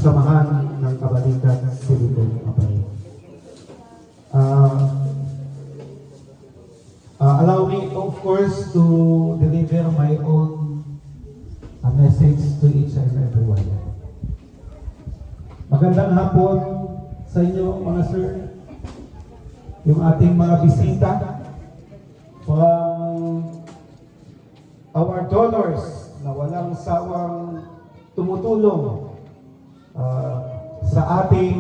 samahan ng Kabalikat Silicon Apay. Allow me, of course, to deliver my own message to each and everyone. Magandang hapon sa inyo, mga sir, yung ating mga bisita, from our donors na walang sawang tumutulong sa ating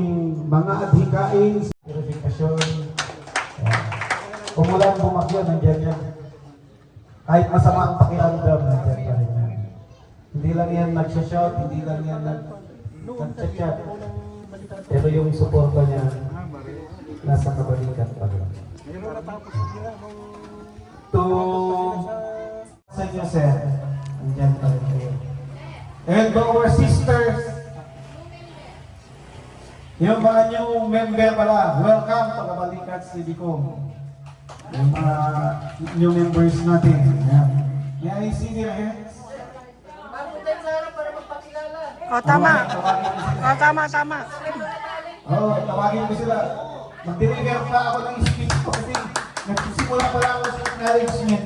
mga adhikain sa purifikasyon. Umulan, bumagyo, nandiyan yan. Kahit masama ang pakiramdam, nandiyan pa rin yan. Hindi lang yan nagsha-shout, hindi lang yan nag-chat-chat. Pero yung suporta niya, nasa kabalikat pa rin. To sa inyo, sir, nandiyan pa rin kayo. And to our sisters, yung mga new member pala, welcome to Kabalikat Civicom. Yung mga new members natin. May I see their hands? Oh, tama. Oh, tama, tama. Oh, tawagin ko sila. Mag-deliver pa ako ng speech ko kasi nagsisimula pa lang ako sa acknowledgement.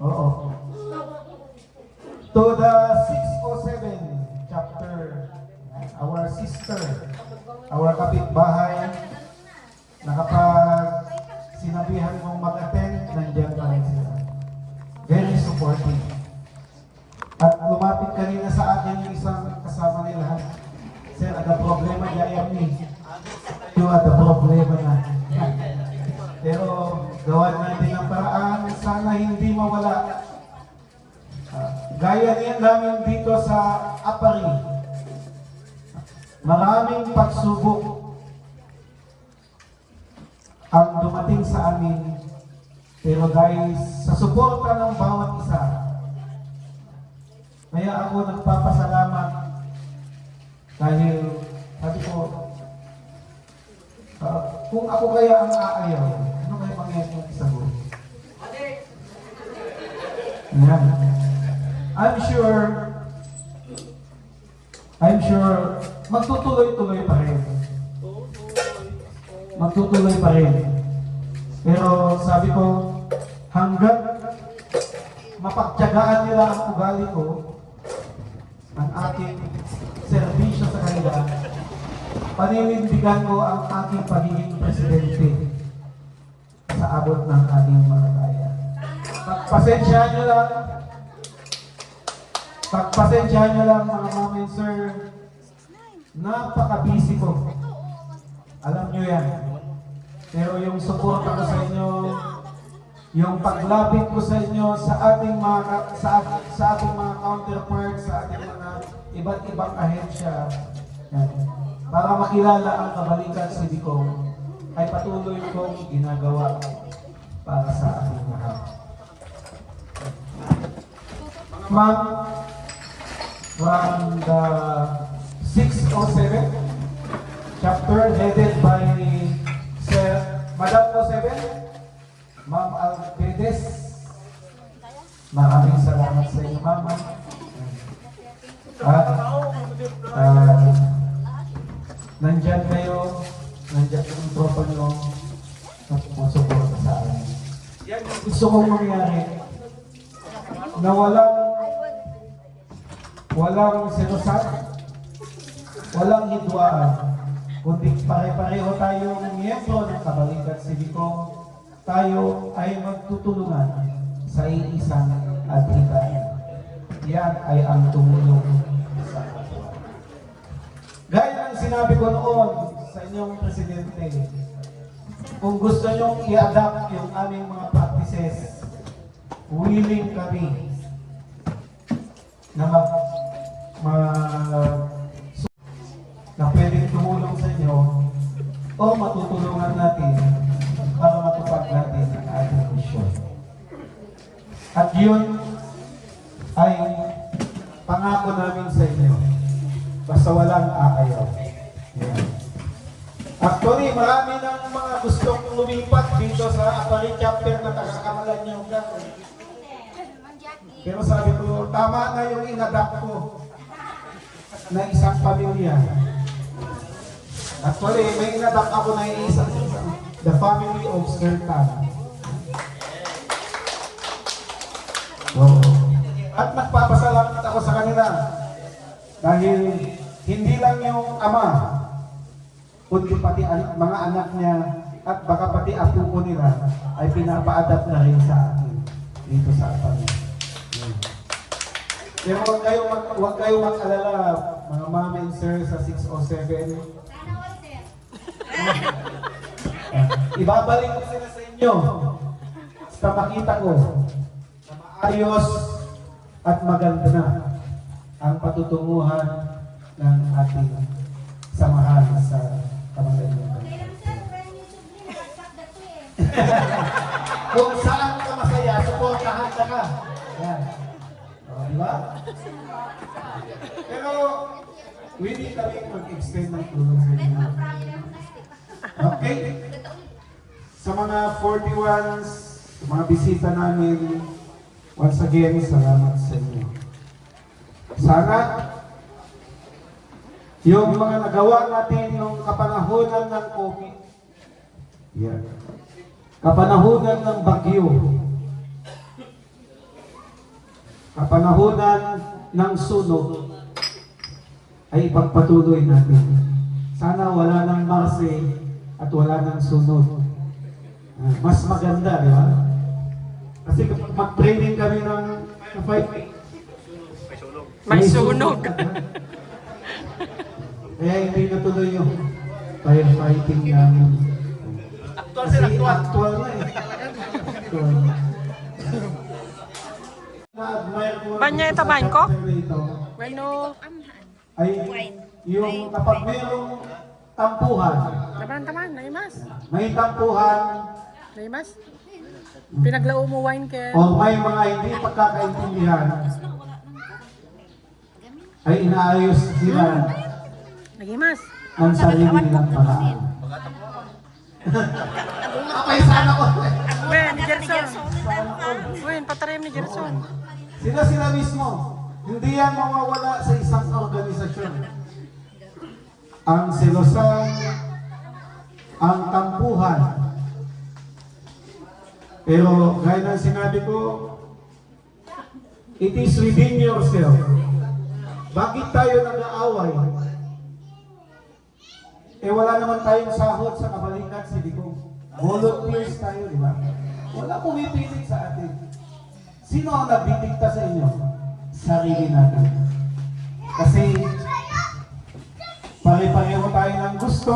Oo. To the 607 chapter, our sister, our kapitbahay, nakapag sinabihan mong mag-attend, nandiyan pa rin sila. Very supportive. At lumapit kanina sa akin yung isang kasama nila. Sir, ada problema dyan ni. Yung ada problema na. Pero gawan natin ang paraan, sana hindi mawala. Gaya niyan namin dito sa Apari. Maraming pagsubok ang dumating sa amin, pero guys, sa suporta ng bawat isa, kaya ako nagpapasalamat dahil sabi ko, kung ako kaya ang aayaw, ano kaya mangyayari ng isa ko? Yan. I'm sure magtutuloy-tuloy pa rin. Magtutuloy pa rin. Pero sabi ko, hanggang mapagtyagaan nila ang ugali ko, ang aking serbisyo sa kanila, paninindigan ko ang aking pagiging presidente sa abot ng aking mga kaya. Pagpasensyahan nyo lang mga mama and sir, napaka-busy ko. Alam nyo yan. Pero yung suporta ko sa inyo, yung paglapit ko sa inyo sa ating mga counterparts, sa ating mga iba't ibang ahensya, para makilala ang Kabalikat Civicom, ay patuloy kong ginagawa para sa ating lahat. Ma'am, from the 607 chapter headed by Sir Madam 07, Ma'am Alpedes, maraming salamat sa inyo, Ma'am. At nandyan kayo, nandyan yung tropa nyo na sumusuporta sa akin. Yan yung gusto kong mangyari na walang sinusat, walang hidwaan, kundi pare-pareho tayong miyembro ng Kabalikat Civicom, tayo ay magtutulungan sa iisang adhikain. Yan ay ang tumulong sa kapwa. Gaya ng sinabi ko noon sa inyong presidente, kung gusto nyong i-adapt yung aming mga practices, willing kami na na pwedeng tumulong sa inyo o matutulungan natin para matupad natin ang ating misyon. At yun ay pangako namin sa inyo. Basta walang aayaw. Yeah. Actually, marami ng mga gustong lumipat dito sa Apari chapter na taga-Kamalan niyo. Pero sabi ko, tama na yung inadapt ko. na isang pamilya. Actually, may inadak ako na isang the family of Sertan. Oo. At nagpapasalamat ako sa kanila dahil hindi lang yung ama, kundi pati mga anak niya at baka pati apo ko nila ay pinapa-adapt na rin sa akin dito sa pamilya. Pero huwag kayong mag-alala, mga mama and sir sa 607. Ibabalik ko sila sa inyo sa makita ko na maayos at maganda na ang patutunguhan ng ating samahan sa kamagayan. Kung saan ka masaya, suportahan ka. Yan. Diba? Pero, willing kami mag-extend ng tulong sa inyo. Okay? Sa mga 41s, sa mga bisita namin, once again, salamat sa inyo. Sana, yung mga nagawa natin nung kapanahunan ng COVID, yan. Kapanahunan ng bagyo, kapanahunan ng sunog, ay ipagpatuloy natin. Sana wala ng marse at wala ng sunog. Mas maganda, di ba? Kasi kapag mag-training kami ng fight, May sunog. Kaya hindi natuloy yung firefighting namin. Aktual sila, aktual. Actual na eh. Actual. Na-admire ko Banya ito, sa bain ko? chapter na ito Bueno, ay yung kapag mayroong tampuhan, taman, naimas. may tampuhan Naimas. Pinaglao mo wine ke. o may mga hindi pagkakaintindihan, ay inaayos sila Nagimas. ng sarili nilang paraan. Okay, sana ko. Wen, ni Gerson. Wen, patarim ni Gerson. Sila mismo. Hindi yan mawawala sa isang organisasyon. Ang selosan, ang tampuhan. Pero gaya ng sinabi ko, it is within yourself. Bakit tayo nag-aaway? Eh wala naman tayong sahod sa kabalikan si Digong. Volunteers tayo, di ba? Wala pumipilit sa atin. Sino ang nagdidikta sa inyo? Sarili natin. Kasi pare-pareho tayo ng gusto,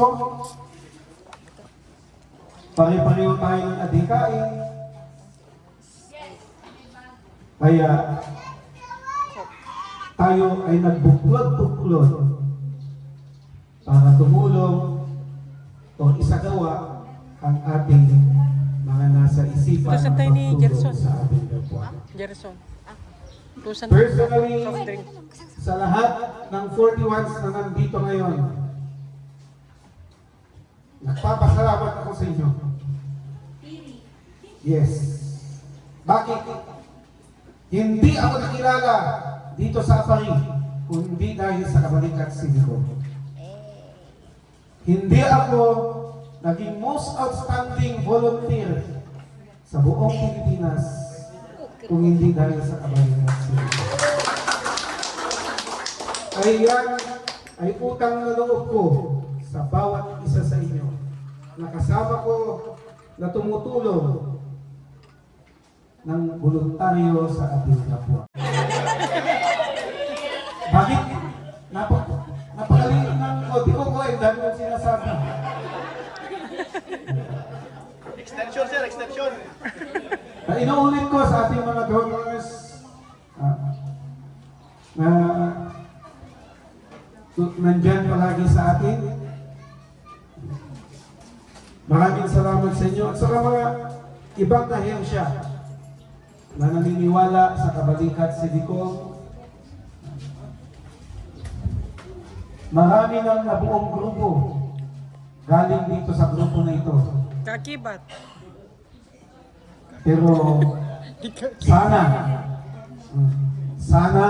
pare-pareho tayo ng adhikain, kaya tayo ay nagbuklod-buklod para tumulong o isagawa ang ating mga nasa isipan Ito sa tayo ni pagtulong Gerson. sa ating kapwa. Gerson. Tusan. Personally, Soft drink. sa lahat ng 41s na nandito ngayon, nagpapasalamat ako sa inyo. Yes. Bakit? Hindi ako nakilala dito sa Apari, kundi dahil sa kabalikat siviko. Hindi ako naging most outstanding volunteer sa buong Pilipinas kung hindi dahil sa kabalikat siviko. Ay yan ay utang na loob ko sa bawat isa sa inyo. Nakasama ko na tumutulong ng voluntaryo sa ating kapwa. Bakit? Napagaling ng di ko ko dahil yung sinasabi. Extension, sir, extension. Na inuulit ko sa ating mga donors na nandyan palagi sa atin. Maraming salamat sa inyo at sa mga ibang ahensya na naniniwala sa kabalikat Civicom. Marami ng nabuong grupo galing dito sa grupo na ito. Kakibat. Pero sana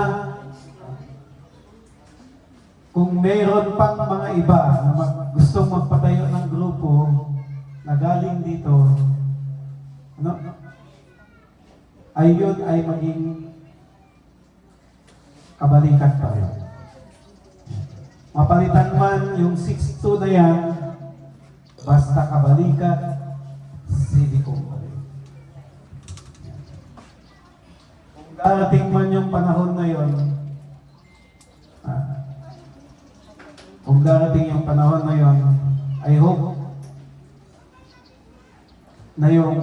kung mayroon pang mga iba na gustong magpatayo ng grupo na galing dito, ano, ayun ay maging kabalikan pa rin. Mapalitan man yung 6-2 na yan, basta kabalikan, Civico pa rin. Kung darating man yung panahon na yun, kung darating yung panahon na yun, I hope na yung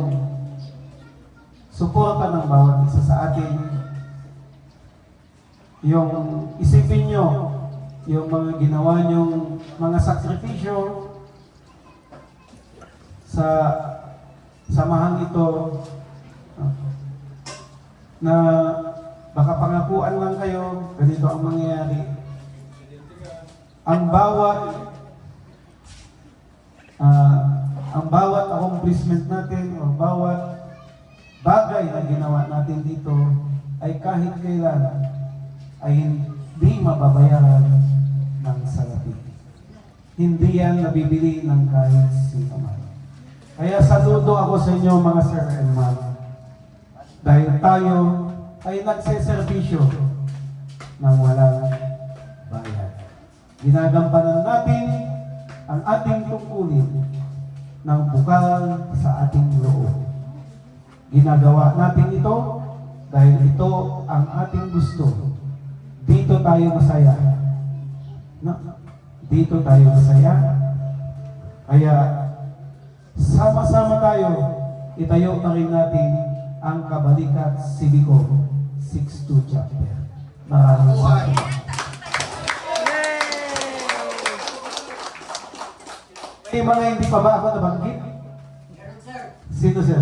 suporta ng bawat isa sa atin, yung isipin nyo, yung mga ginawa nyong mga sakripisyo sa samahan ito, na baka pangakuan lang kayo, ganito ang mangyayari. Ang bawat accomplishment natin o bawat bagay na ginawa natin dito ay kahit kailan ay hindi mababayaran ng salapi. Hindi yan nabibili ng kahit sino man. Kaya saludo ako sa inyo mga sir and ma'am. Dahil tayo ay nagseservisyo ng walang bayad. Ginagampanan natin ang ating tungkulin ng bukal sa ating loob. Ginagawa natin ito dahil ito ang ating gusto. Dito tayo masaya. No? Dito tayo masaya. Kaya sama-sama tayo, itayo na rin natin ang Kabalikat Civico 6-2 chapter. Maraming salamat. May mga hindi pa ba ako nabanggit? Sino sir?